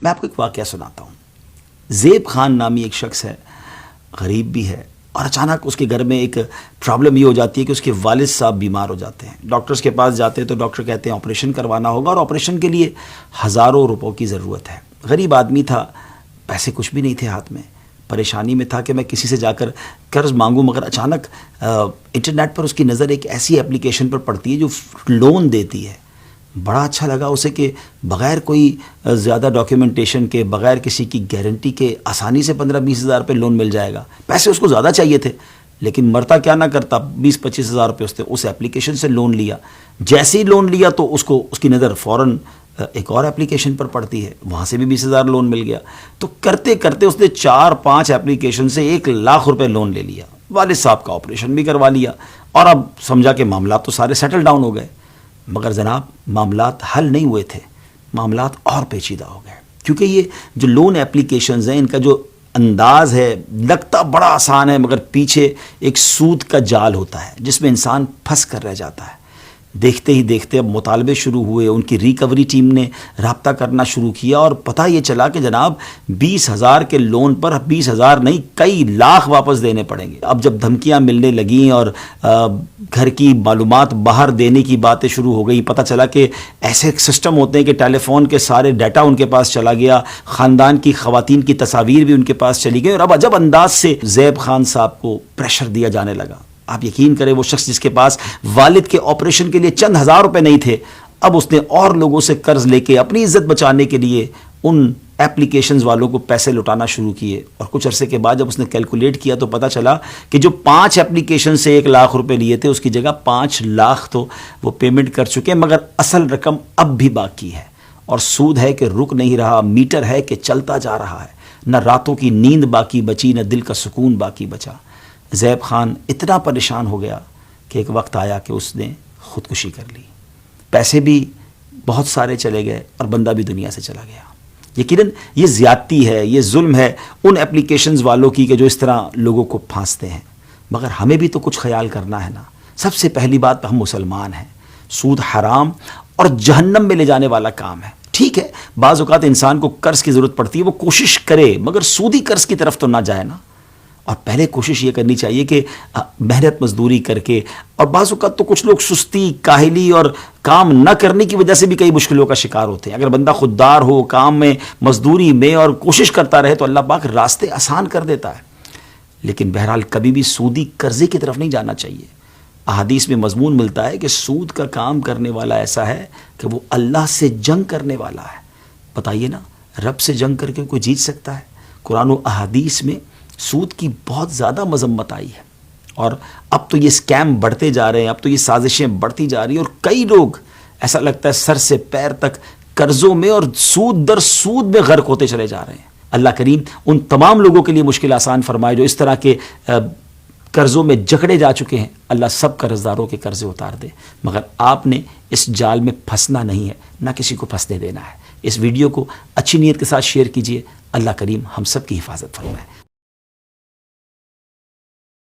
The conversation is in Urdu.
میں آپ کو ایک واقعہ سناتا ہوں۔ زیب خان نامی ایک شخص ہے، غریب بھی ہے، اور اچانک اس کے گھر میں ایک پرابلم یہ ہو جاتی ہے کہ اس کے والد صاحب بیمار ہو جاتے ہیں۔ ڈاکٹرز کے پاس جاتے ہیں تو ڈاکٹر کہتے ہیں آپریشن کروانا ہوگا، اور آپریشن کے لیے ہزاروں روپوں کی ضرورت ہے۔ غریب آدمی تھا، پیسے کچھ بھی نہیں تھے ہاتھ میں، پریشانی میں تھا کہ میں کسی سے جا کر قرض مانگوں، مگر اچانک انٹرنیٹ پر اس کی نظر ایک ایسی اپلیکیشن پر پڑتی ہے جو لون دیتی ہے۔ بڑا اچھا لگا اسے کہ بغیر کوئی زیادہ ڈاکیومنٹیشن کے، بغیر کسی کی گارنٹی کے آسانی سے 15-20 ہزار روپے لون مل جائے گا۔ پیسے اس کو زیادہ چاہیے تھے، لیکن مرتا کیا نہ کرتا، 20-25 ہزار روپے اس ایپلیکیشن سے لون لیا۔ جیسے ہی لون لیا تو اس کی نظر فوراً ایک اور ایپلیکیشن پر پڑتی ہے، وہاں سے بھی 20 ہزار لون مل گیا۔ تو کرتے کرتے اس نے 4-5 ایپلیکیشن سے 1 لاکھ روپے لون لے لیا۔ والد صاحب کا آپریشن بھی کروا لیا، اور اب سمجھا کہ معاملات تو سارے سیٹل ڈاؤن ہو گئے۔ مگر جناب، معاملات حل نہیں ہوئے تھے، معاملات اور پیچیدہ ہو گئے، کیونکہ یہ جو لون ایپلیکیشنز ہیں، ان کا جو انداز ہے لگتا بڑا آسان ہے، مگر پیچھے ایک سود کا جال ہوتا ہے جس میں انسان پھنس کر رہ جاتا ہے۔ دیکھتے ہی دیکھتے اب مطالبے شروع ہوئے، ان کی ریکوری ٹیم نے رابطہ کرنا شروع کیا، اور پتہ یہ چلا کہ جناب 20 ہزار کے لون پر 20 ہزار نہیں، کئی لاکھ واپس دینے پڑیں گے۔ اب جب دھمکیاں ملنے لگیں اور گھر کی معلومات باہر دینے کی باتیں شروع ہو گئی، پتہ چلا کہ ایسے سسٹم ہوتے ہیں کہ ٹیلی فون کے سارے ڈیٹا ان کے پاس چلا گیا، خاندان کی خواتین کی تصاویر بھی ان کے پاس چلی گئی، اور اب عجب انداز سے زیب خان صاحب کو پریشر دیا جانے لگا۔ آپ یقین کریں، وہ شخص جس کے پاس والد کے آپریشن کے لیے چند ہزار روپے نہیں تھے، اب اس نے اور لوگوں سے قرض لے کے اپنی عزت بچانے کے لیے ان ایپلیکیشنز والوں کو پیسے لوٹانا شروع کیے۔ اور کچھ عرصے کے بعد جب اس نے کیلکولیٹ کیا تو پتہ چلا کہ جو 5 ایپلیکیشن سے 1 لاکھ روپے لیے تھے، اس کی جگہ 5 لاکھ تو وہ پیمنٹ کر چکے، مگر اصل رقم اب بھی باقی ہے، اور سود ہے کہ رک نہیں رہا، میٹر ہے کہ چلتا جا رہا ہے۔ نہ راتوں کی نیند باقی بچی، نہ دل کا سکون باقی بچا۔ زیب خان اتنا پریشان ہو گیا کہ ایک وقت آیا کہ اس نے خودکشی کر لی۔ پیسے بھی بہت سارے چلے گئے، اور بندہ بھی دنیا سے چلا گیا۔ یقیناً یہ زیادتی ہے، یہ ظلم ہے ان ایپلیکیشنز والوں کی کہ جو اس طرح لوگوں کو پھانستے ہیں۔ مگر ہمیں بھی تو کچھ خیال کرنا ہے نا۔ سب سے پہلی بات، ہم مسلمان ہیں۔ سود حرام اور جہنم میں لے جانے والا کام ہے۔ ٹھیک ہے، بعض اوقات انسان کو قرض کی ضرورت پڑتی ہے، وہ کوشش کرے، مگر سودی قرض کی طرف تو نہ جائے نا۔ اور پہلے کوشش یہ کرنی چاہیے کہ محنت مزدوری کر کے، اور بعض اوقات تو کچھ لوگ سستی، کاہلی اور کام نہ کرنے کی وجہ سے بھی کئی مشکلوں کا شکار ہوتے ہیں۔ اگر بندہ خوددار ہو، کام میں، مزدوری میں، اور کوشش کرتا رہے تو اللہ پاک راستے آسان کر دیتا ہے۔ لیکن بہرحال کبھی بھی سودی قرضے کی طرف نہیں جانا چاہیے۔ احادیث میں مضمون ملتا ہے کہ سود کا کام کرنے والا ایسا ہے کہ وہ اللہ سے جنگ کرنے والا ہے۔ بتائیے نا، رب سے جنگ کر کے کوئی جیت سکتا ہے؟ قرآن و احادیث میں سود کی بہت زیادہ مذمت آئی ہے، اور اب تو یہ اسکیم بڑھتے جا رہے ہیں، اب تو یہ سازشیں بڑھتی جا رہی ہیں، اور کئی لوگ ایسا لگتا ہے سر سے پیر تک قرضوں میں اور سود در سود میں غرق ہوتے چلے جا رہے ہیں۔ اللہ کریم ان تمام لوگوں کے لیے مشکل آسان فرمائے جو اس طرح کے قرضوں میں جکڑے جا چکے ہیں۔ اللہ سب قرضداروں کے قرضے اتار دے، مگر آپ نے اس جال میں پھنسنا نہیں ہے، نہ کسی کو پھنسنے دینا ہے۔ اس ویڈیو کو اچھی نیت کے ساتھ شیئر کیجئے۔ اللہ کریم ہم سب کی حفاظت فرمائے۔